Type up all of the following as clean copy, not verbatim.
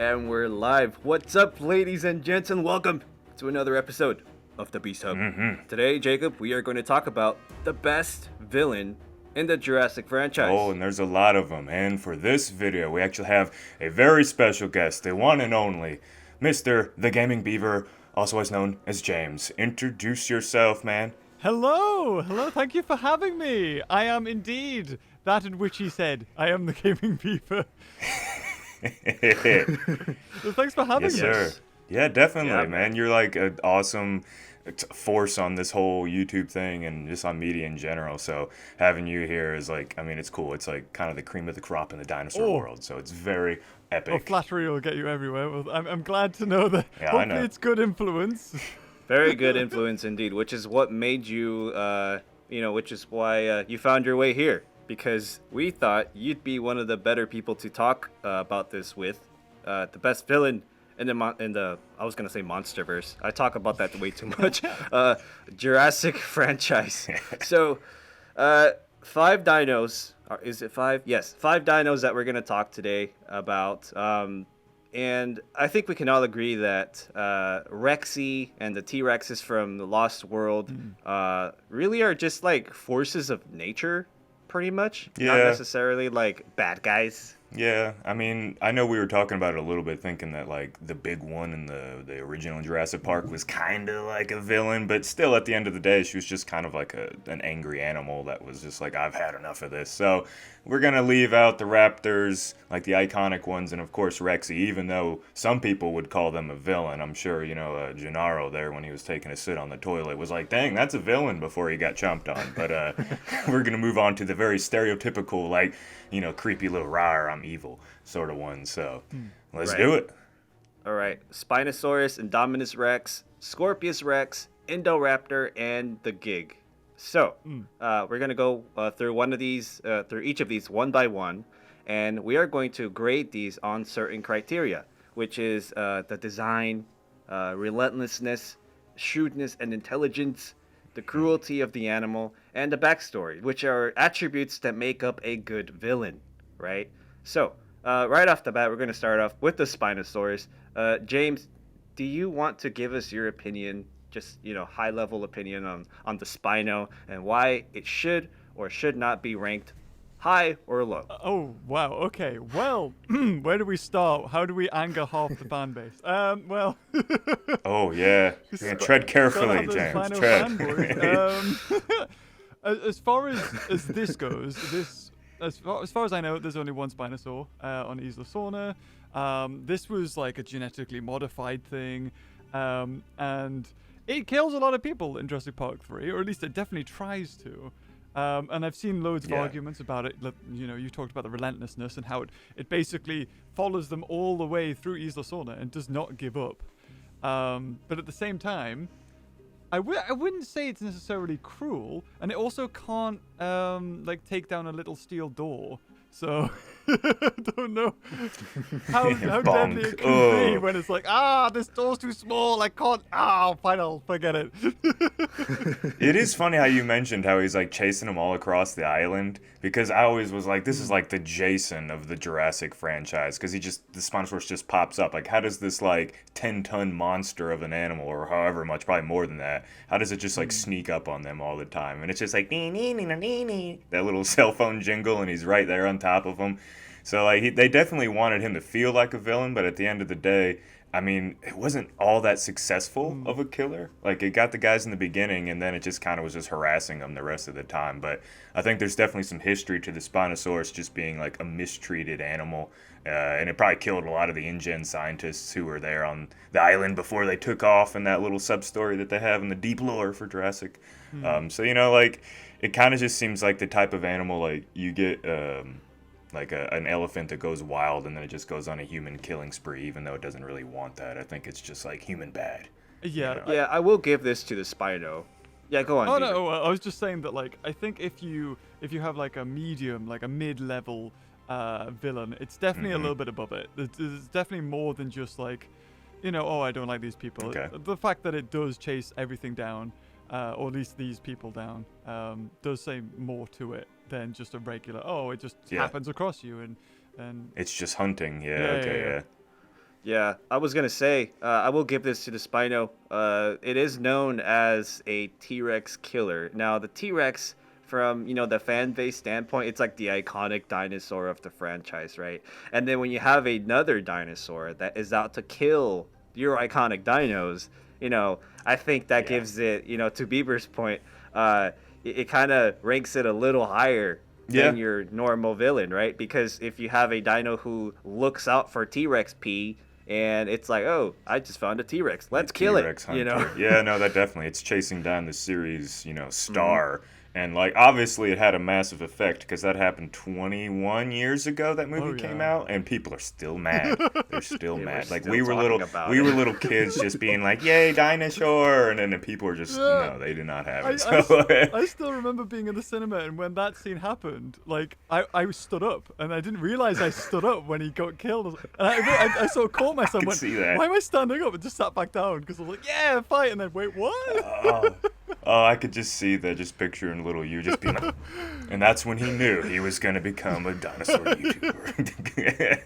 And we're live. What's up, ladies and gents, and welcome to another episode of the Beast Hub. Today, Jacob, we are going to talk about the best villain in the Jurassic franchise. Oh, and there's a lot of them. And for this video, we actually have a very special guest, the one and only Mr. The Gaming Beaver, also as known as James. Introduce yourself, man. Hello, thank you for having me. I am indeed that in which he said, I am the Gaming Beaver. Well, thanks for having Yes, me. sir. Yeah, definitely, Yeah, man. You're like an awesome force on this whole YouTube thing and just on media in general. So having you here is like, I mean, it's cool. It's like kind of the cream of the crop in the dinosaur world. So it's very epic. Well, flattery will get you everywhere. Well, I'm glad to know that Yeah, I hopefully know. it's good influence. Very good influence indeed, which is what made you, which is why you found your way here. Because we thought you'd be one of the better people to talk about this with. The best villain in the I was gonna say Monsterverse. I talk about that way too much. Jurassic franchise. So, 5 dinos. Is it 5? Yes, 5 dinos that we're gonna talk today about. And I think we can all agree that Rexy and the T-Rexes from the Lost World really are just like forces of nature, pretty much. Not Yeah. necessarily like bad guys. Yeah, I mean, I know we were talking about it a little bit, thinking that like the big one in the original Jurassic Park was kind of like a villain, but still, at the end of the day, she was just kind of like an angry animal that was just like, I've had enough of this. So we're gonna leave out the raptors, like the iconic ones, and of course Rexy, even though some people would call them a villain. I'm sure Gennaro there, when he was taking a sit on the toilet, was like, dang, that's a villain before he got chomped on. But we're gonna move on to the very stereotypical, like, creepy little rawr, I'm evil sort of one. So let's Right. do it. All right, Spinosaurus, Indominus Rex, Scorpios Rex, Indoraptor, and the Gig. So we're gonna go through through each of these one by one, and we are going to grade these on certain criteria, which is the design, relentlessness, shrewdness, and intelligence, the cruelty of the animal, and the backstory, which are attributes that make up a good villain, right? So, right off the bat, we're going to start off with the Spinosaurus. James, do you want to give us your opinion, just, high-level opinion on the Spino and why it should or should not be ranked high or low? Oh, wow, okay. Well, where do we start? How do we anger half the fan base? Well... Oh yeah, tread carefully, James. Tread. As far as this goes, as far as I know, there's only one Spinosaur on Isla Sorna. This was like a genetically modified thing, and it kills a lot of people in Jurassic Park 3, or at least it definitely tries to. And I've seen loads of arguments about it. You talked about the relentlessness and how it basically follows them all the way through Isla Sorna and does not give up. But at the same time, I wouldn't say it's necessarily cruel, and it also can't take down a little steel door. So I don't know how deadly it can be when it's like, this door's too small, I can't, fine, I'll forget it. It is funny how you mentioned how he's like chasing them all across the island, because I always was like, this is like the Jason of the Jurassic franchise, because the Spinosaurus just pops up. Like, how does this like 10-ton monster of an animal, or however much, probably more than that, how does it just like sneak up on them all the time? And it's just like that little cell phone jingle, and he's right there on top of them. So like they definitely wanted him to feel like a villain, but at the end of the day, I mean, it wasn't all that successful of a killer. Like, it got the guys in the beginning, and then it just kind of was just harassing them the rest of the time. But I think there's definitely some history to the Spinosaurus just being like a mistreated animal, and it probably killed a lot of the InGen scientists who were there on the island before they took off in that little sub-story that they have in the deep lore for Jurassic. So, like, it kind of just seems like the type of animal, like, you get... like an elephant that goes wild and then it just goes on a human killing spree, even though it doesn't really want that. I think it's just like human bad. Yeah. Yeah, I will give this to the Spino. Yeah, go on. Oh Beaver. no, I was just saying that, like, I think if you have like a medium, like a mid-level villain, it's definitely a little bit above it. It's definitely more than just like, I don't like these people. Okay. The fact that it does chase everything down, or at least these people down, does say more to it than just a regular, it just happens across you and It's just hunting, yeah. Yeah, I was gonna say, I will give this to the Spino. It is known as a T-Rex killer. Now, the T-Rex, from the fan base standpoint, it's like the iconic dinosaur of the franchise, right? And then when you have another dinosaur that is out to kill your iconic dinos, I think that Yeah. gives it, to Bieber's point, it kind of ranks it a little higher Yeah. than your normal villain, right? Because if you have a dino who looks out for T-Rex pee, and it's like, oh, I just found a T-Rex. Let's kill it. T-Rex hunter. Yeah, no, that definitely. It's chasing down the series, Mm-hmm. star. And, like, obviously it had a massive effect because that happened 21 years ago that movie came yeah. out, and people are still mad. They're still They were mad. Like, still we were talking about we it. were little kids just being like, yay, dinosaur! And then the people were just, no, they did not have it. So, I still remember being in the cinema, and when that scene happened, like I stood up, and I didn't realize I stood up when he got killed. And I sort of caught myself. could Went, see that. why am I standing up? And just sat back down because I was like, yeah, fight. And then wait, what? oh, I could just see that, just picturing little you just being like, and that's when he knew he was going to become a dinosaur YouTuber.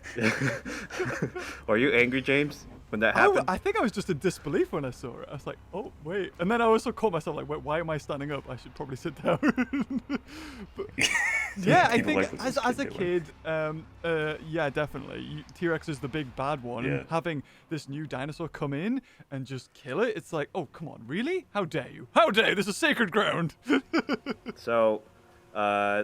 Are you angry, James, when that happened? I think I was just in disbelief when I saw it. I was like, oh wait, and then I also caught myself like, wait, why am I standing up? I should probably sit down. But, yeah, I People think like what as this a kid kid, yeah, definitely. T-Rex is the big bad one. Yeah. And having this new dinosaur come in and just kill it, it's like, oh, come on, really? How dare you? How dare you? This is sacred ground. So,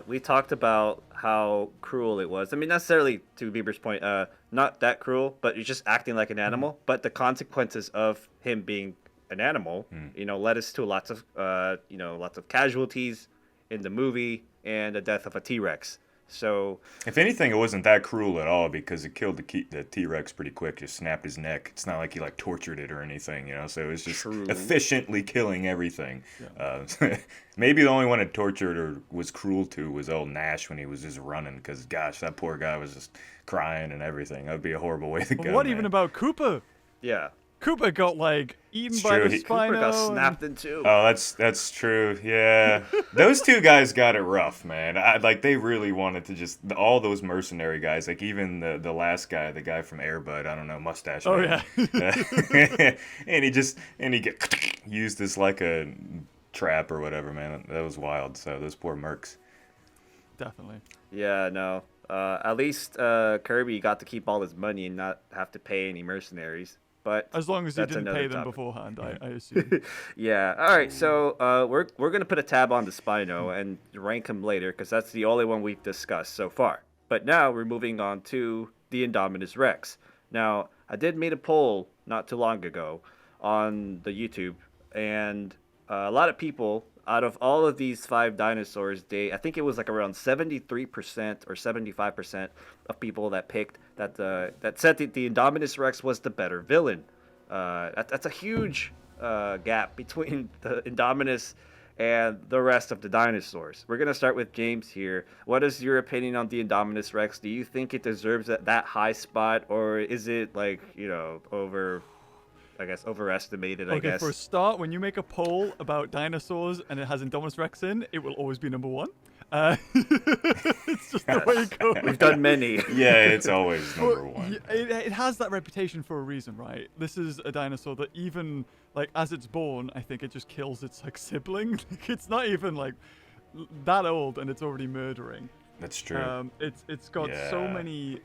we talked about how cruel it was. I mean, not necessarily to Bieber's point, not that cruel, but he's just acting like an animal. But the consequences of him being an animal, led us to lots of casualties in the movie and the death of a T-Rex. So, If anything, it wasn't that cruel at all because it killed the T-Rex pretty quick. Just snapped his neck. It's not like he like tortured it or anything, So it was just True. efficiently killing everything. Maybe the only one it tortured or was cruel to was old Nash when he was just running. Because gosh, that poor guy was just crying and everything. That would be a horrible way to go. What man. even about Cooper? yeah. Cooper got like eaten It's by true. the He- Spino. Cooper got and- snapped in two. Oh, that's true. Yeah, those two guys got it rough, man. They really wanted to just all those mercenary guys, like even the last guy, the guy from Airbud, I don't know, mustache. Oh, man. yeah. and he get used this like a trap or whatever, man. That was wild. So those poor mercs. Definitely. Yeah, no. At least Kirby got to keep all his money and not have to pay any mercenaries. But As long as he that's didn't another pay them topic. beforehand, I assume. Yeah. All right. So we're gonna put a tab on the Spino and rank him later because that's the only one we've discussed so far. But now we're moving on to the Indominus Rex. Now I did make a poll not too long ago on the YouTube, and a lot of people out of all of these 5 dinosaurs, I think it was like around 73% or 75% of people that picked that said that the Indominus Rex was the better villain. That's a huge gap between the Indominus and the rest of the dinosaurs. We're gonna start with James here. What is your opinion on the Indominus Rex? Do you think it deserves that high spot, or is it like overestimated? I Okay, guess. for a start, when you make a poll about dinosaurs and it has Indominus Rex in, it will always be number 1. It's just the way it goes. We've done many. Yeah, it's always number Well, one. it has that reputation for a reason, right? This is a dinosaur that even like as it's born, I think it just kills its like sibling. Like, it's not even like that old and it's already murdering. That's true. It's got so Yeah. many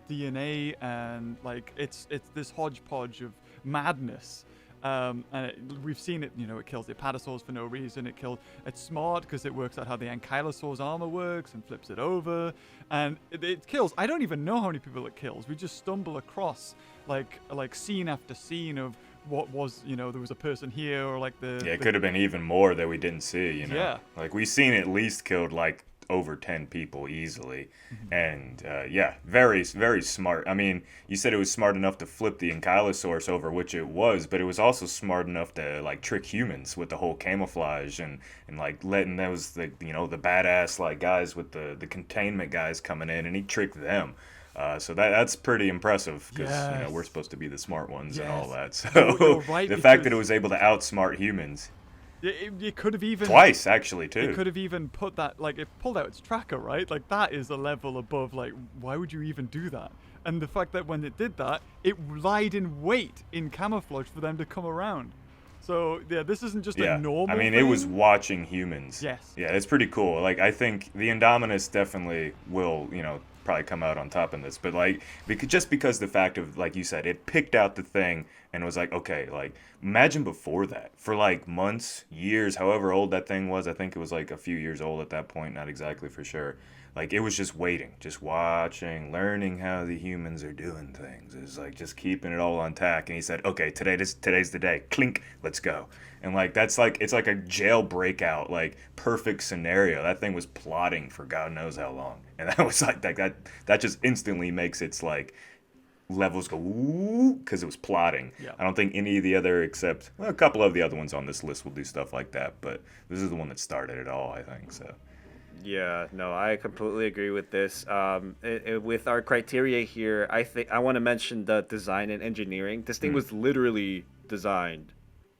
DNA and like it's this hodgepodge of madness. And we've seen it, it kills the apatosaurs for no reason. It's smart because it works out how the ankylosaur's armor works and flips it over. And it kills. I don't even know how many people it kills. We just stumble across like scene after scene of what was, there was a person here or like the... Yeah, it could have been even more that we didn't see, Yeah. Like, we've seen at least killed, like, over 10 people easily. And, yeah, very, very smart. I mean, you said it was smart enough to flip the ankylosaurus over, which it was, but it was also smart enough to, like, trick humans with the whole camouflage and like, letting those, the badass, like, guys with the containment guys coming in, and he tricked them. So that's pretty impressive because Yes. we're supposed to be the smart ones and all Yes. that. So You're right, the fact that because- it was able to outsmart humans It could have even... twice actually It too. could have even put that, like, it pulled out its tracker, right? Like, that is a level above, like, why would you even do that? And the fact that when it did that, it lied in wait in camouflage for them to come around. So yeah, this isn't just a normal I mean, thing. it was watching humans. Yes. Yeah, it's pretty cool. Like, I think the Indominus definitely will, probably come out on top in this. But, like, because the fact of, like you said, it picked out the thing and was like, okay, like, imagine before that. For, like, months, years, however old that thing was. I think it was, like, a few years old at that point. Not exactly for sure. Like, it was just waiting, just watching, learning how the humans are doing things. It was like just keeping it all on tack. And he said, okay, today's the day. Clink, let's go. And like it's like a jail breakout, like perfect scenario. That thing was plotting for God knows how long. And that was like that just instantly makes its like levels go ooh because it was plotting. Yeah. I don't think any of the other except a couple of the other ones on this list will do stuff like that, but this is the one that started it all, I think. So Yeah, no, I completely agree with this. With our criteria here, I want to mention the design and engineering. This thing was literally designed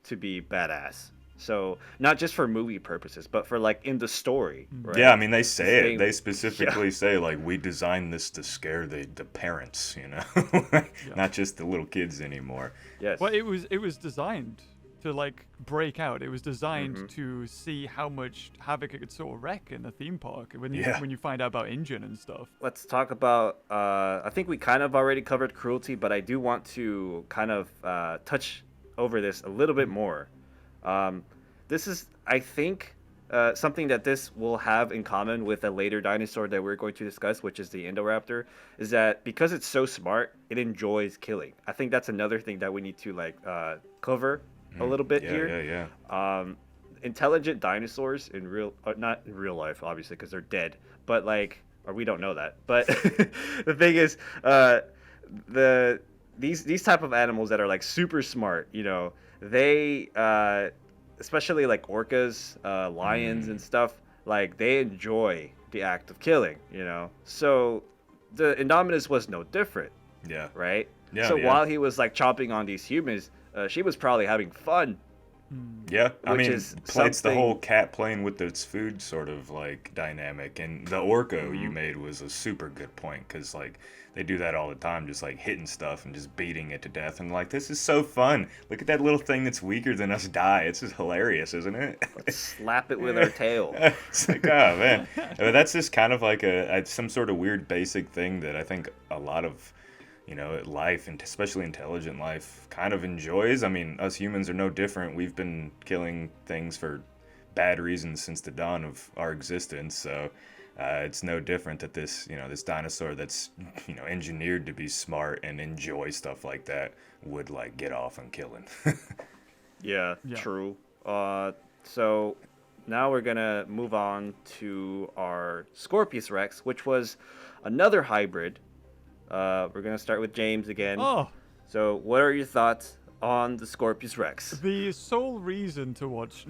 to be badass. So not just for movie purposes, but for like in the story. Right? Yeah, I mean they say This it. thing- They specifically say like we designed this to scare the parents, not just the little kids anymore. Yes. Well, it was designed to like break out. It was designed to see how much havoc it could sort of wreck in the theme park when you find out about engine and stuff. Let's talk about. I think we kind of already covered cruelty, but I do want to kind of touch over this a little bit more. This is, I think, something that this will have in common with a later dinosaur that we're going to discuss, which is the Indoraptor, is that because it's so smart, it enjoys killing. I think that's another thing that we need to like cover a little bit here. Yeah. Intelligent dinosaurs not in real life, obviously, because they're dead, but like, or we don't know that. But the thing is, these type of animals that are like super smart, they especially like orcas, lions and stuff, like they enjoy the act of killing, So the Indominus was no different. Yeah. Right? Yeah. So yeah. while he was like chomping on these humans, she was probably having fun. Yeah, I Which mean, is it's the something- whole cat playing with its food sort of like dynamic, and the Orco you made was a super good point because like they do that all the time, just like hitting stuff and just beating it to death, and like this is so fun. Look at that little thing that's weaker than us die. It's just hilarious, isn't it? Slap it with our tail. It's like, oh man, but that's just kind of like some sort of weird basic thing that I think a lot of life, and especially intelligent life, kind of enjoys. I mean, us humans are no different. We've been killing things for bad reasons since the dawn of our existence. So it's no different that this dinosaur that's engineered to be smart and enjoy stuff like that would like get off on killing. Yeah, Yeah. true. So now we're gonna move on to our Scorpios Rex, which was another hybrid. We're gonna start with James again. Oh, So, what are your thoughts on the Scorpios Rex? the sole reason to watch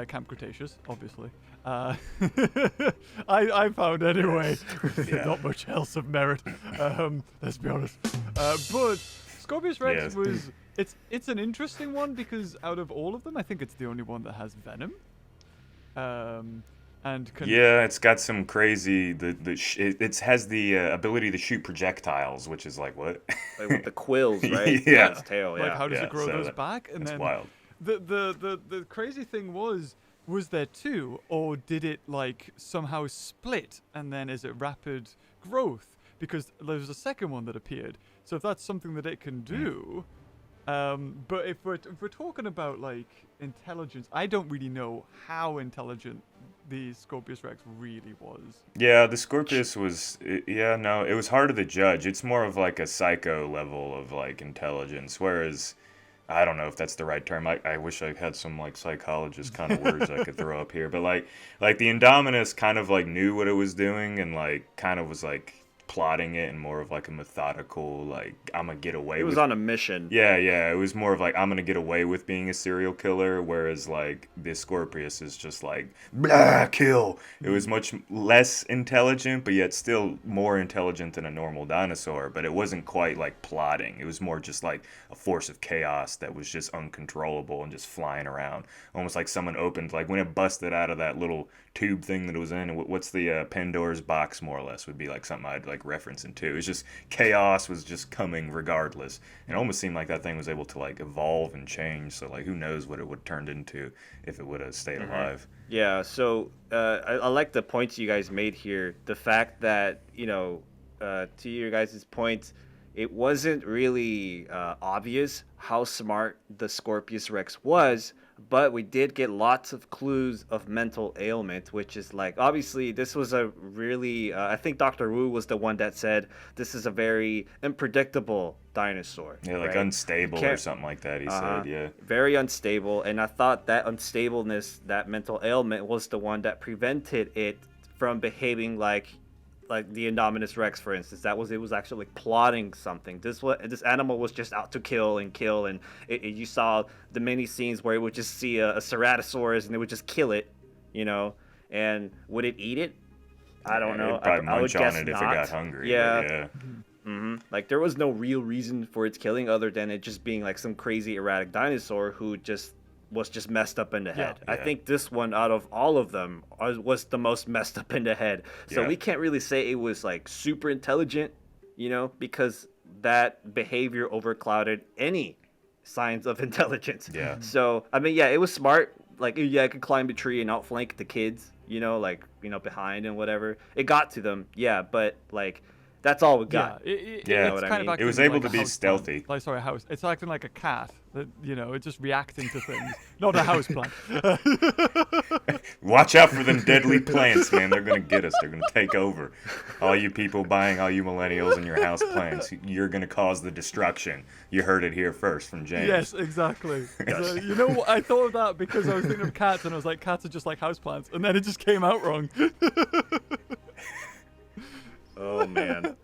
Camp Cretaceous, obviously. I found anyway. Yeah. Not much else of merit. Let's be honest. But Scorpios Rex Yes. was it's an interesting one because out of all of them, I think it's the only one that has venom. And can, Yeah, it's got some crazy. It has the ability to shoot projectiles, which is like what? Like with the quills, right? Yeah. Its tail, like yeah. how does Yeah, it grow so those back? And That's then wild. the crazy thing was there two, or did it like somehow split and then is it rapid growth? Because there's a second one that appeared. So if that's something that it can do, but if we're talking about like intelligence, I don't really know how intelligent the Scorpios Rex really was. Yeah, the Scorpius was. It was harder to judge. It's more of like a psycho level of like intelligence, whereas I don't know if that's the right term. I wish I had some like psychologist kind of words I could throw up here, but like the Indominus kind of like knew what it was doing and like kind of was like plotting it in more of like a methodical like I'm gonna get away It was with. on a mission. Yeah, it was more of like I'm gonna get away with being a serial killer, whereas like the Scorpius is just like blah kill. It was much less intelligent, but yet still more intelligent than a normal dinosaur. But it wasn't quite like plotting. It was more just like a force of chaos that was just uncontrollable and just flying around, almost like someone opened like when it busted out of that little tube thing that it was in. What's the Pandora's box more or less would be like something I'd like like referencing too. It's just chaos was just coming regardless. It almost seemed like that thing was able to like evolve and change. So like who knows what it would have turned into if it would have stayed alive. Yeah, so I like the points you guys made here. The fact that, to your guys' point, it wasn't really obvious how smart the Scorpios Rex was, but we did get lots of clues of mental ailment, which is like, obviously, this was a really, I think Dr. Wu was the one that said this is a very unpredictable dinosaur. Yeah, like right? unstable or something like that, he said, yeah. Very unstable, and I thought that unstableness, that mental ailment, was the one that prevented it from behaving like the Indominus Rex, for instance. It was actually like plotting something. This animal was just out to kill, and you saw the many scenes where it would just see a Ceratosaurus and it would just kill it, and would it eat it? I don't know. It'd probably I would munch guess on it if not. it got hungry. Yeah. Like there was no real reason for its killing other than it just being like some crazy erratic dinosaur who was just messed up in the head. Yeah. I think this one out of all of them was the most messed up in the head. So we can't really say it was like super intelligent, because that behavior overclouded any signs of intelligence. Yeah. So, I mean, yeah, it was smart. Like, yeah, it could climb a tree and outflank the kids, behind and whatever. It got to them, yeah, but like that's all we got. It's what I kind mean? of It was acting able like to a be house stealthy. plant. Like, sorry, a house. It's acting like a cat that, it's just reacting to things. Not a house plant. Watch out for them deadly plants, man. They're going to get us. They're going to take over. All you people buying, all you millennials and your house plants, you're going to cause the destruction. You heard it here first from James. Yes, exactly. So, you know what? I thought of that because I was thinking of cats and I was like, cats are just like house plants. And then it just came out wrong. Oh man.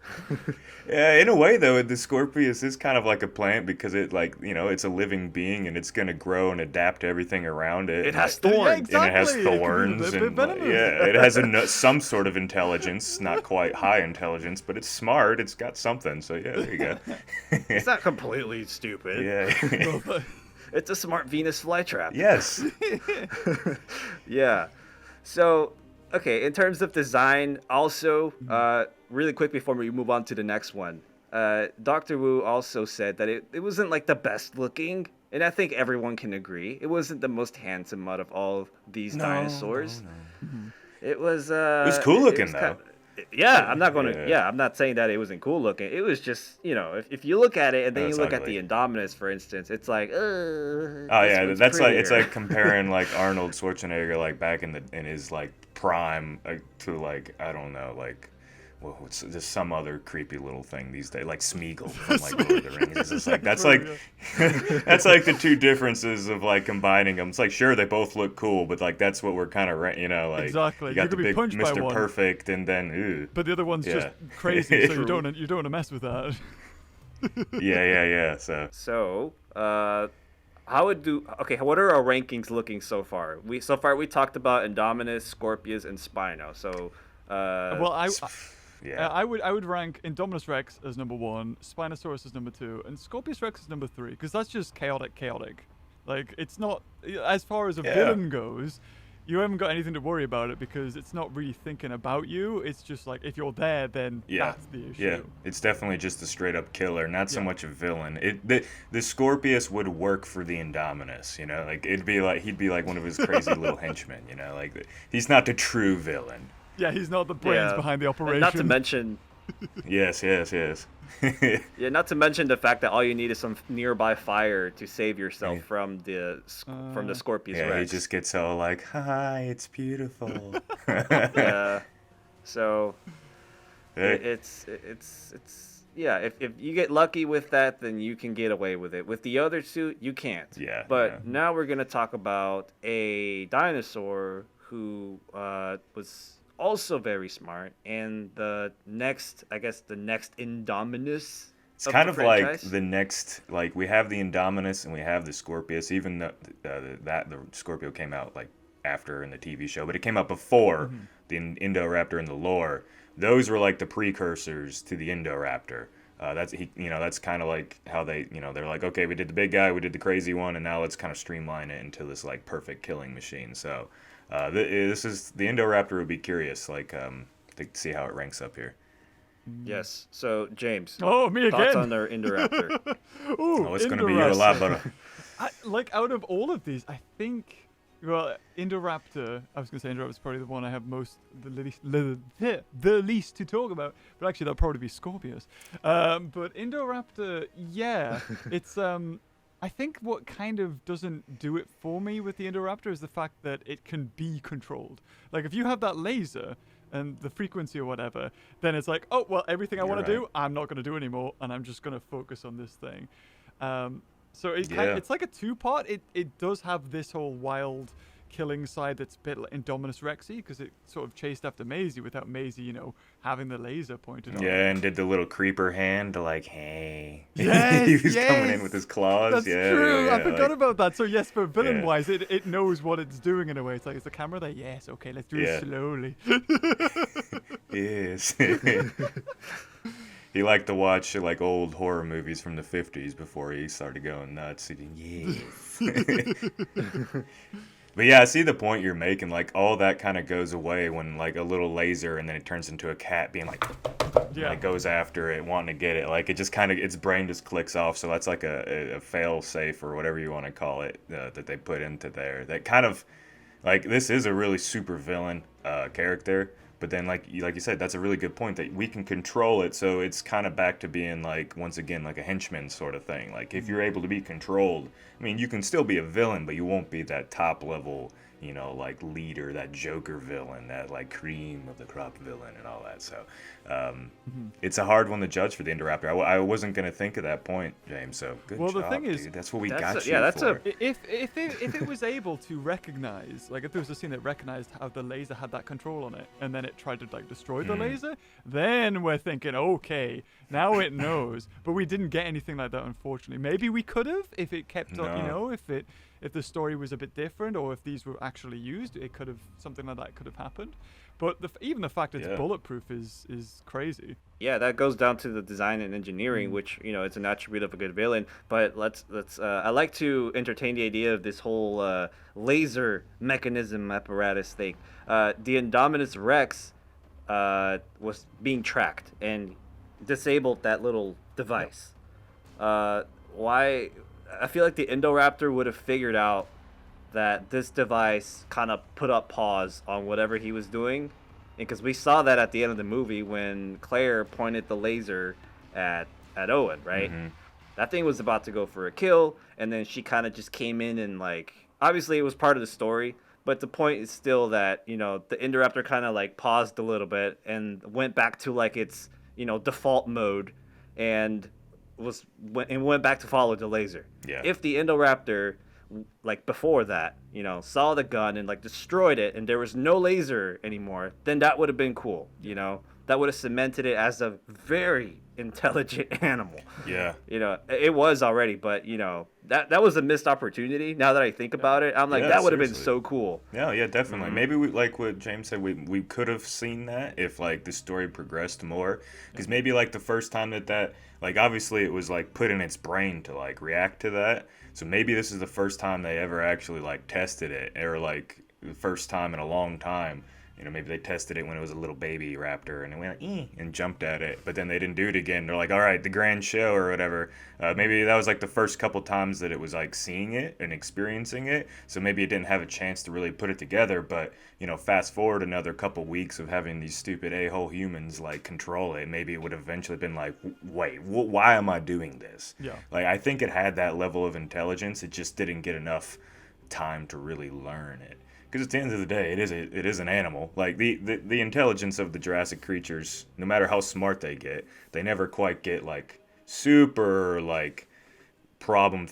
Yeah, in a way though, the Scorpius is kind of like a plant because it it's a living being and it's gonna grow and adapt to everything around it. It has and thorns. Yeah, exactly. And it has thorns It could be and venomous. it has some sort of intelligence, not quite high intelligence, but it's smart. It's got something. So yeah, there you go. It's not completely stupid. Yeah. It's a smart Venus flytrap. Yes. Yeah. So, okay, in terms of design, also, really quick before we move on to the next one, Dr. Wu also said that it wasn't like the best looking, and I think everyone can agree. It wasn't the most handsome out of all of these dinosaurs. No. It was. It was cool looking though. I'm not gonna. Yeah, I'm not saying that it wasn't cool looking. It was just, if you look at it and then you look at the Indominus, for instance, it's like, oh yeah, that's prettier. it's like comparing like Arnold Schwarzenegger like back in his like prime to like I don't know like. Well, it's just some other creepy little thing these days, like Smeagol from like Lord of the Rings. It's just like that's like the two differences of like combining them. It's like sure they both look cool, but like that's what we're kind of like exactly. you got You the could be big punched by Mr. one. Perfect, and then ew. But the other one's just crazy, so you don't want to mess with that. Yeah. So, what are our rankings looking so far? We talked about Indominus, Scorpius, and Spino. So, well, Yeah. I would rank Indominus Rex as number 1, Spinosaurus as number 2, and Scorpios Rex as number 3, because that's just chaotic. Like, it's not, as far as a villain goes, you haven't got anything to worry about it because it's not really thinking about you. It's just like, if you're there, then that's the issue. Yeah, it's definitely just a straight up killer, not so much a villain. The Scorpius would work for the Indominus, like he'd be like one of his crazy little henchmen, like he's not the true villain. Yeah, he's not the brains behind the operation. And not to mention... Yes. Yeah, not to mention the fact that all you need is some nearby fire to save yourself from the Scorpios Rex. Yeah, he just gets all like, "Hi, it's beautiful." Yeah. So Hey. it's if you get lucky with that, then you can get away with it. With the other two, you can't. Yeah. But now we're gonna talk about a dinosaur who was also very smart, and the next Indominus. It's kind of like the next, like we have the Indominus and we have the Scorpius, even though the Scorpio came out like after in the TV show, but it came out before the Indoraptor in the lore. Those were like the precursors to the Indoraptor. That's kind of like how they, they're like, okay, we did the big guy, we did the crazy one, and now let's kind of streamline it into this like perfect killing machine. So this is the Indoraptor would be curious, like to see how it ranks up here. Yes. So James, Oh, me thoughts again. on our Indoraptor? Ooh, Oh, it's gonna be you a lot better. Like out of all of these, I think. Well, Indoraptor. I was gonna say Indoraptor is probably the one I have the least to talk about. But actually, that'd probably be Scorpios. But Indoraptor, yeah, it's I think what kind of doesn't do it for me with the Indoraptor is the fact that it can be controlled. Like if you have that laser and the frequency or whatever, then it's like, oh well, everything I want to do, I'm not gonna do anymore, and I'm just gonna focus on this thing. So it's like a two-part. It does have this whole wild killing side that's a bit like Indominus Rexy, because it sort of chased after Maisie without Maisie, having the laser pointed on Yeah, her. and did the little creeper hand to like, hey. Yes, he was coming in with his claws. That's yeah, true. Yeah, I forgot about that. So yes, for villain-wise, Yeah. it knows what it's doing in a way. It's like, is the camera there? Yes. Okay, let's do it slowly. Yes. He liked to watch like old horror movies from the 50s before he started going nuts. He did, yes. But yeah, I see the point you're making. Like all that kind of goes away when like a little laser and then it turns into a cat being like, like goes after it, wanting to get it. Like it just kind of, its brain just clicks off. So that's like a fail safe or whatever you want to call it that they put into there. That kind of like, this is a really super villain character. But then, like you said, that's a really good point that we can control it. So it's kind of back to being like, once again, like a henchman sort of thing. Like if you're able to be controlled, I mean, you can still be a villain, but you won't be that top level, like leader, that Joker villain, that like cream of the crop villain and all that. So it's a hard one to judge for the Indoraptor. I wasn't going to think of that point, James. So good job, the thing is, dude. That's what we got that's you for. If it was able to recognize, like if there was a scene that recognized how the laser had that control on it, and then it tried to like destroy the laser, then we're thinking, okay, now it knows. But we didn't get anything like that, unfortunately. Maybe we could have if it kept up, if the story was a bit different, or if these were actually used, it could have, something like that could have happened. But even the fact it's bulletproof is crazy. Yeah, that goes down to the design and engineering, which it's an attribute of a good villain. But let's I like to entertain the idea of this whole laser mechanism apparatus thing. The Indominus Rex was being tracked and disabled that little device. Why? I feel like the Indoraptor would have figured out that this device kind of put up pause on whatever he was doing, because we saw that at the end of the movie when Claire pointed the laser at Owen, right? That thing was about to go for a kill, and then she kind of just came in and like, obviously it was part of the story, but the point is still that the Indoraptor kind of like paused a little bit and went back to like its default mode, and went back to follow the laser. Yeah. If the Indoraptor, like before that, saw the gun and like destroyed it, and there was no laser anymore, then that would have been cool. That would have cemented it as a very intelligent animal. Yeah. It was already, but that was a missed opportunity. Now that I think about it, I'm like, that would have been so cool. Yeah, definitely. Maybe we, like what James said, we could have seen that if like the story progressed more, because maybe like the first time that like obviously it was like put in its brain to like react to that. So maybe this is the first time they ever actually like tested it, or like the first time in a long time. Maybe they tested it when it was a little baby raptor and it went like, and jumped at it, but then they didn't do it again. They're like, all right, the grand show or whatever. Maybe that was like the first couple times that it was like seeing it and experiencing it. So maybe it didn't have a chance to really put it together. But, fast forward another couple weeks of having these stupid a-hole humans like control it. Maybe it would have eventually been like, wait, why am I doing this? Yeah. Like, I think it had that level of intelligence. It just didn't get enough time to really learn it. Because at the end of the day, it is an animal. Like the intelligence of the Jurassic creatures, no matter how smart they get, they never quite get like super like problem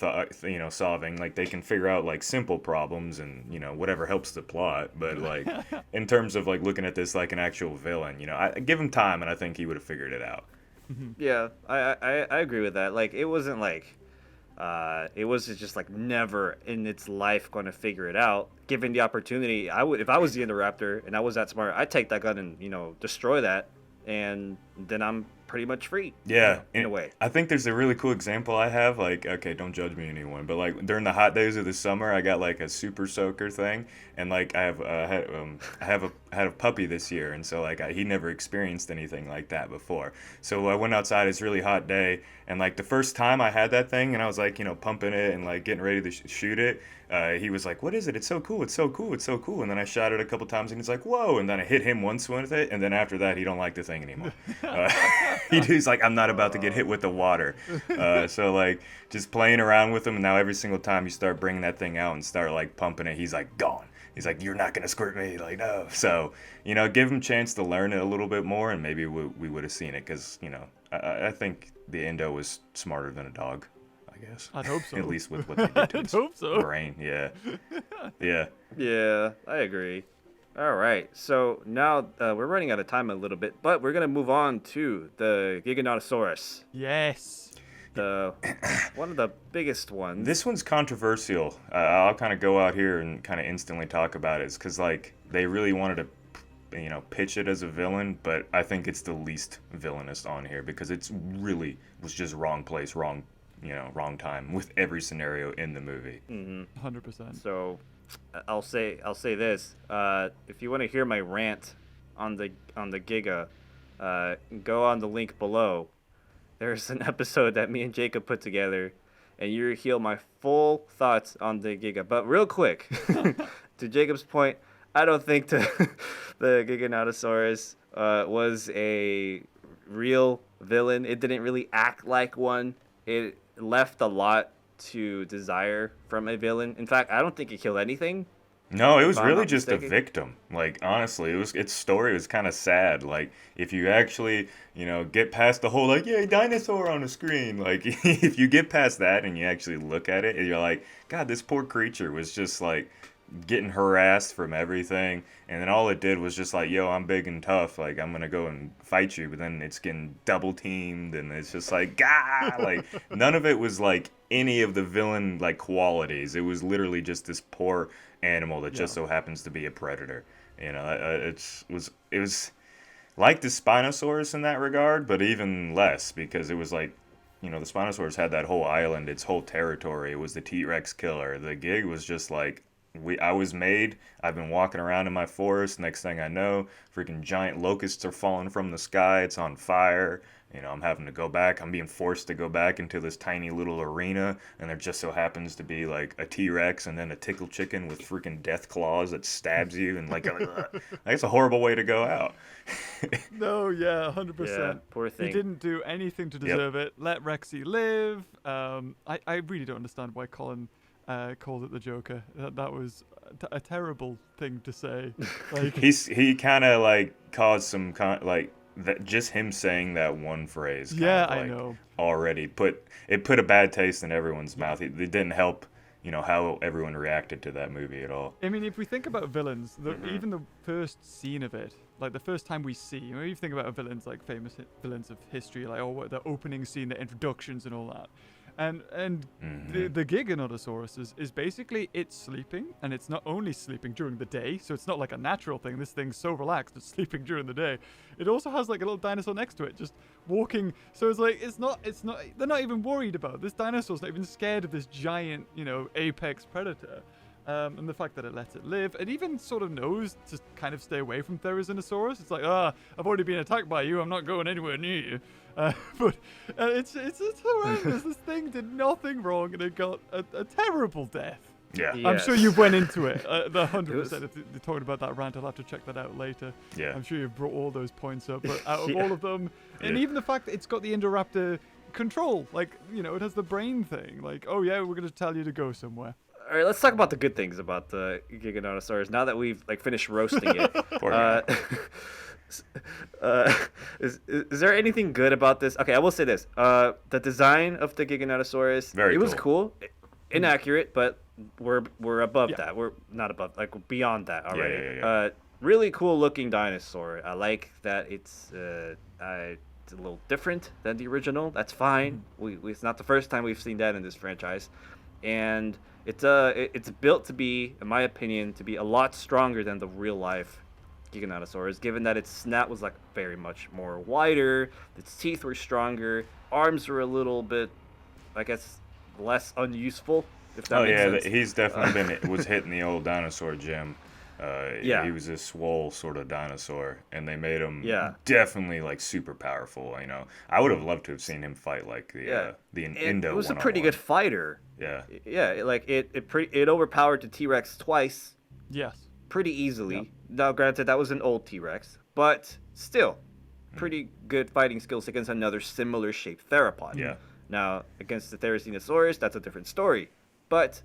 solving. Like they can figure out like simple problems and whatever helps the plot. But like in terms of like looking at this like an actual villain, I give him time and I think he would have figured it out. Yeah, I agree with that. Like it wasn't like. It was just like never in its life going to figure it out. Given the opportunity, I would, if I was the Indoraptor and I was that smart, I'd take that gun and destroy that, and then I'm pretty much free. Yeah, in a way. I think there's a really cool example I have. Like, okay, don't judge me, anyone, but like during the hot days of the summer, I got like a super soaker thing, and like I had a puppy this year, and so like he never experienced anything like that before. So I went outside. It's a really hot day, and like the first time I had that thing, and I was like, pumping it and like getting ready to shoot it. He was like, "What is it? It's so cool! It's so cool! It's so cool!" And then I shot it a couple times, and he's like, "Whoa!" And then I hit him once with it, and then after that, he don't like the thing anymore. He's like, "I'm not about to get hit with the water." So like just playing around with him, and now every single time you start bringing that thing out and start like pumping it, he's like gone. He's like, "You're not gonna squirt me!" Like, no. So give him a chance to learn it a little bit more, and maybe we would have seen it, because I think the Indo was smarter than a dog. I guess. I'd hope so. At least with what they did to I'd his hope so. brain. Yeah. Yeah. Yeah, I agree. All right, so now we're running out of time a little bit, but we're gonna move on to the Giganotosaurus, Yes. the one of the biggest ones. This one's controversial. I'll kind of go out here and kind of instantly talk about it, because like they really wanted to pitch it as a villain, but I think it's the least villainous on here, because it's really was just wrong place, wrong time with every scenario in the movie. 100%. So I'll say this: if you want to hear my rant on the Giga, go on the link below. There's an episode that me and Jacob put together, and you hear my full thoughts on the Giga. But real quick, to Jacob's point, I don't think the Giganotosaurus was a real villain. It didn't really act like one. It left a lot to desire from a villain. In fact, I don't think it killed anything. No, it was If I'm really not just a mistaken. victim. Like, honestly, its story was kind of sad. Like, if you actually, get past the whole, like, yay, dinosaur on the screen. Like, if you get past that and you actually look at it, you're like, God, this poor creature was just, like, getting harassed from everything. And then all it did was just like, yo, I'm big and tough. Like, I'm going to go and fight you. But then it's getting double teamed. And it's just like, Gah! Like, none of it was, like, any of the villain, like, qualities. It was literally just this poor animal that just so happens to be a predator. It was like the Spinosaurus in that regard, but even less, because it was like, the Spinosaurus had that whole island, its whole territory. It was the T-Rex killer. The Gig was just like, I was made. I've been walking around in my forest. Next thing I know, freaking giant locusts are falling from the sky. It's on fire. I'm having to go back. I'm being forced to go back into this tiny little arena, and there just so happens to be like a T-Rex and then a tickle chicken with freaking death claws that stabs you, and like that's a horrible way to go out. No, yeah, 100%. Yeah, poor thing. He didn't do anything to deserve it. Let Rexy live. I really don't understand why Colin called it the Joker. That was a terrible thing to say. Like, he kind of like caused some that just him saying that one phrase. I know. Already put a bad taste in everyone's mouth. It didn't help, how everyone reacted to that movie at all. I mean, if we think about villains, even the first scene of it, like the first time we see, you think about villains like famous villains of history, like the opening scene, the introductions and all that. And the Giganotosaurus is basically it's sleeping, and it's not only sleeping during the day, so it's not like a natural thing. This thing's so relaxed, it's sleeping during the day. It also has like a little dinosaur next to it, just walking. So it's like it's not. They're not even worried about it. This dinosaur's not even scared of this giant, apex predator. And the fact that it lets it live, it even sort of knows to kind of stay away from Therizinosaurus. It's like, I've already been attacked by you. I'm not going anywhere near you. But it's horrendous. This thing did nothing wrong, and it got a terrible death. Yeah. I'm sure you went into it. The 100%. was- If you're talking about that rant, I'll have to check that out later. Yeah. I'm sure you brought all those points up. But out of Yeah. all of them, and Yeah. even the fact that it's got the Indoraptor control, like, it has the brain thing. Like, oh yeah, we're going to tell you to go somewhere. All right, let's talk about the good things about the Giganotosaurus. Now that we've finished roasting it, Poor guy. is there anything good about this? Okay, I will say this: the design of the Giganotosaurus, Very it was cool. cool, inaccurate, but we're above Yeah. that. We're not above, like beyond that already. yeah. Really cool looking dinosaur. I like that it's a little different than the original. That's fine. It's not the first time we've seen that in this franchise, and it's built to be, in my opinion, to be a lot stronger than the real life Giganotosaurus, given that its snout was like very much more wider, its teeth were stronger, arms were a little bit, I guess, less unuseful. If that Oh makes yeah, sense. he's definitely been was hitting the old dinosaur gym. Yeah. He was a swole sort of dinosaur, and they made him Yeah. definitely like super powerful. You know, I would have loved to have seen him fight like the Indo. It was a one-on-one. pretty good fighter. Yeah. Yeah, like it overpowered the T-Rex twice Yes. pretty easily. Yep. Now, granted, that was an old T-Rex, but still, pretty good fighting skills against another similar shaped theropod. Yeah. Now, against the Therizinosaurus, that's a different story. But,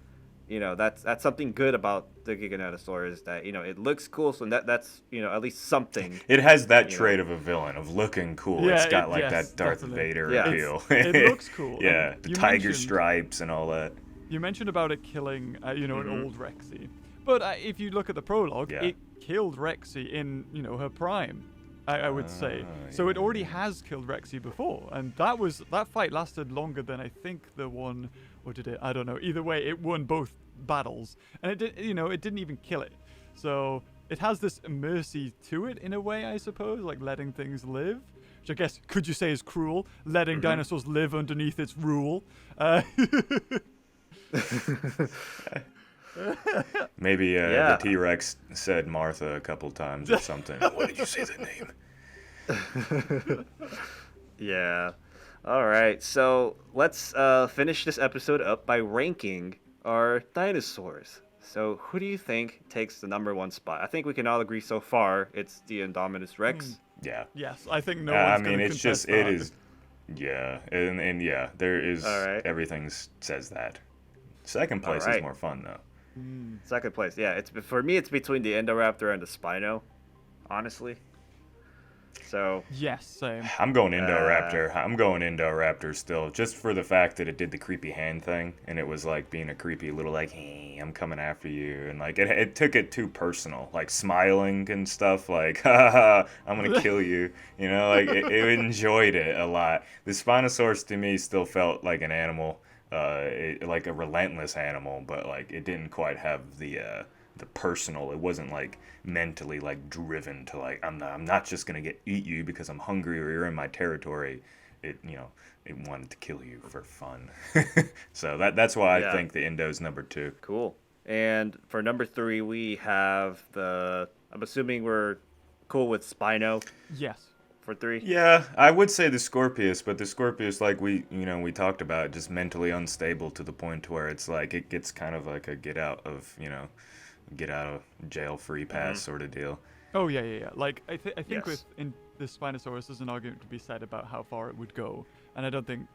that's something good about the Giganotosaurus, that, it looks cool, so that's, at least something. It has that trait of a villain of looking cool. Yeah, It's got yes, that Darth definitely. Vader Yeah. appeal. It looks cool. Yeah, And the you tiger mentioned- stripes and all that. You mentioned about it killing, an old Rexy, but if you look at the prologue, Yeah. it killed Rexy in, her prime. I would say. So it already has killed Rexy before, and that fight lasted longer than I think the one, or did it? I don't know. Either way, it won both battles, and it did. It didn't even kill it. So it has this mercy to it in a way, I suppose, like letting things live. Which I guess could you say is cruel, letting dinosaurs live underneath its rule. Maybe Yeah. the T-Rex said Martha a couple times or something. What did you say the name? Yeah. All right. So let's finish this episode up by ranking our dinosaurs. So who do you think takes the number one spot? I think we can all agree so far it's the Indominus Rex. Yeah. Yes, I think no I one's mean, gonna it's just contest it that. is. Yeah, and yeah, there is All right. everything says that. Second place right. is more fun though. Second place. Yeah. For me, it's between the Indoraptor and the Spino, honestly. So Yes, same. I'm going Indoraptor. I'm going Indoraptor still, just for the fact that it did the creepy hand thing, and it was like being a creepy little like, hey, I'm coming after you, and like it took it too personal, like smiling and stuff, like, ha ha, ha, I'm gonna kill you, like it enjoyed it a lot. The Spinosaurus to me still felt like an animal, like a relentless animal, but like it didn't quite have the personal. It wasn't like mentally like driven to like I'm not just gonna eat you because I'm hungry or you're in my territory. It it wanted to kill you for fun. So that's why I think the Indo's number 2. cool. And for number 3, we have I'm assuming we're cool with Spino Yes. for 3. Yeah, I would say the Scorpius, but the Scorpius, like we talked about, just mentally unstable to the point where it's like it gets kind of like a get out of jail free pass sort of deal. Oh yeah. Like I think Yes. with in the Spinosaurus, there's an argument to be said about how far it would go, and I don't think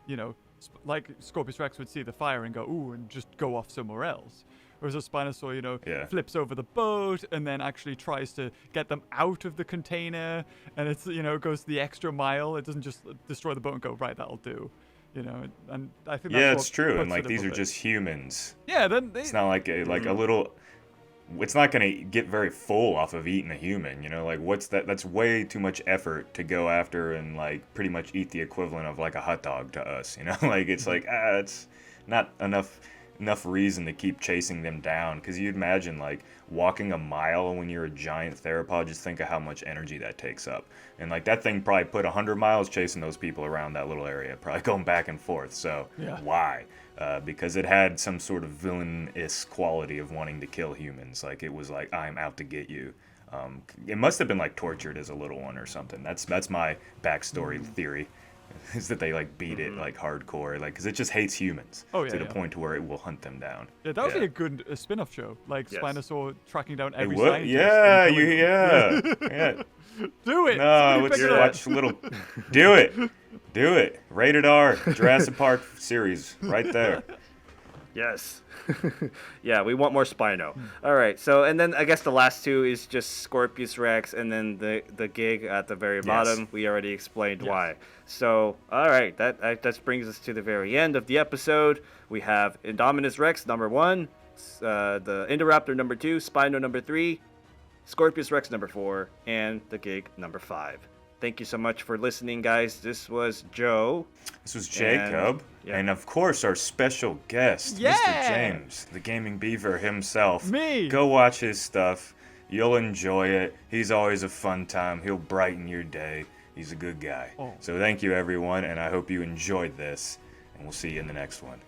like Scorpius Rex would see the fire and go ooh and just go off somewhere else. Whereas a Spinosaur, Yeah. flips over the boat and then actually tries to get them out of the container, and it's goes the extra mile. It doesn't just destroy the boat and go right, that'll do. And I think Yeah, that's it's what true, and puts like it these are above it. just humans. Yeah, then It's not like a little. It's not gonna get very full off of eating a human, Like what's that? That's way too much effort to go after and like pretty much eat the equivalent of like a hot dog to us, Like it's like it's not enough reason to keep chasing them down, because you'd imagine like walking a mile when you're a giant theropod. Just think of how much energy that takes up, and like that thing probably put 100 miles chasing those people around that little area, probably going back and forth. So Yeah. why? Because it had some sort of villainous quality of wanting to kill humans. Like it was like, I'm out to get you. It must have been like tortured as a little one or something. That's my backstory theory, is that they like beat it like hardcore, like because it just hates humans Oh, yeah, to the yeah. point to where it will hunt them down. Yeah, that would be a good spin-off show, like Yes. Spinosaur tracking down It every would, scientist. yeah, and you, killing them. yeah. Do it. No, Somebody let's pick it up. watch a little. Do it. Rated R, Jurassic Park series, right there. Yes. Yeah, we want more Spino. All right. So, and then I guess the last 2 is just Scorpios Rex, and then the gig at the very bottom. We already explained why. So, all right, that brings us to the very end of the episode. We have Indominus Rex number 1, the Indoraptor number 2, Spino number 3, Scorpios Rex number 4, and the gig number 5. Thank you so much for listening, guys. This was Joe. This was Jacob, yeah. and of course our special guest, Yeah! Mr. James, the gaming beaver himself. Me! Go watch his stuff. You'll enjoy it. He's always a fun time. He'll brighten your day. He's a good guy. Oh. So thank you, everyone, and I hope you enjoyed this, and we'll see you in the next one.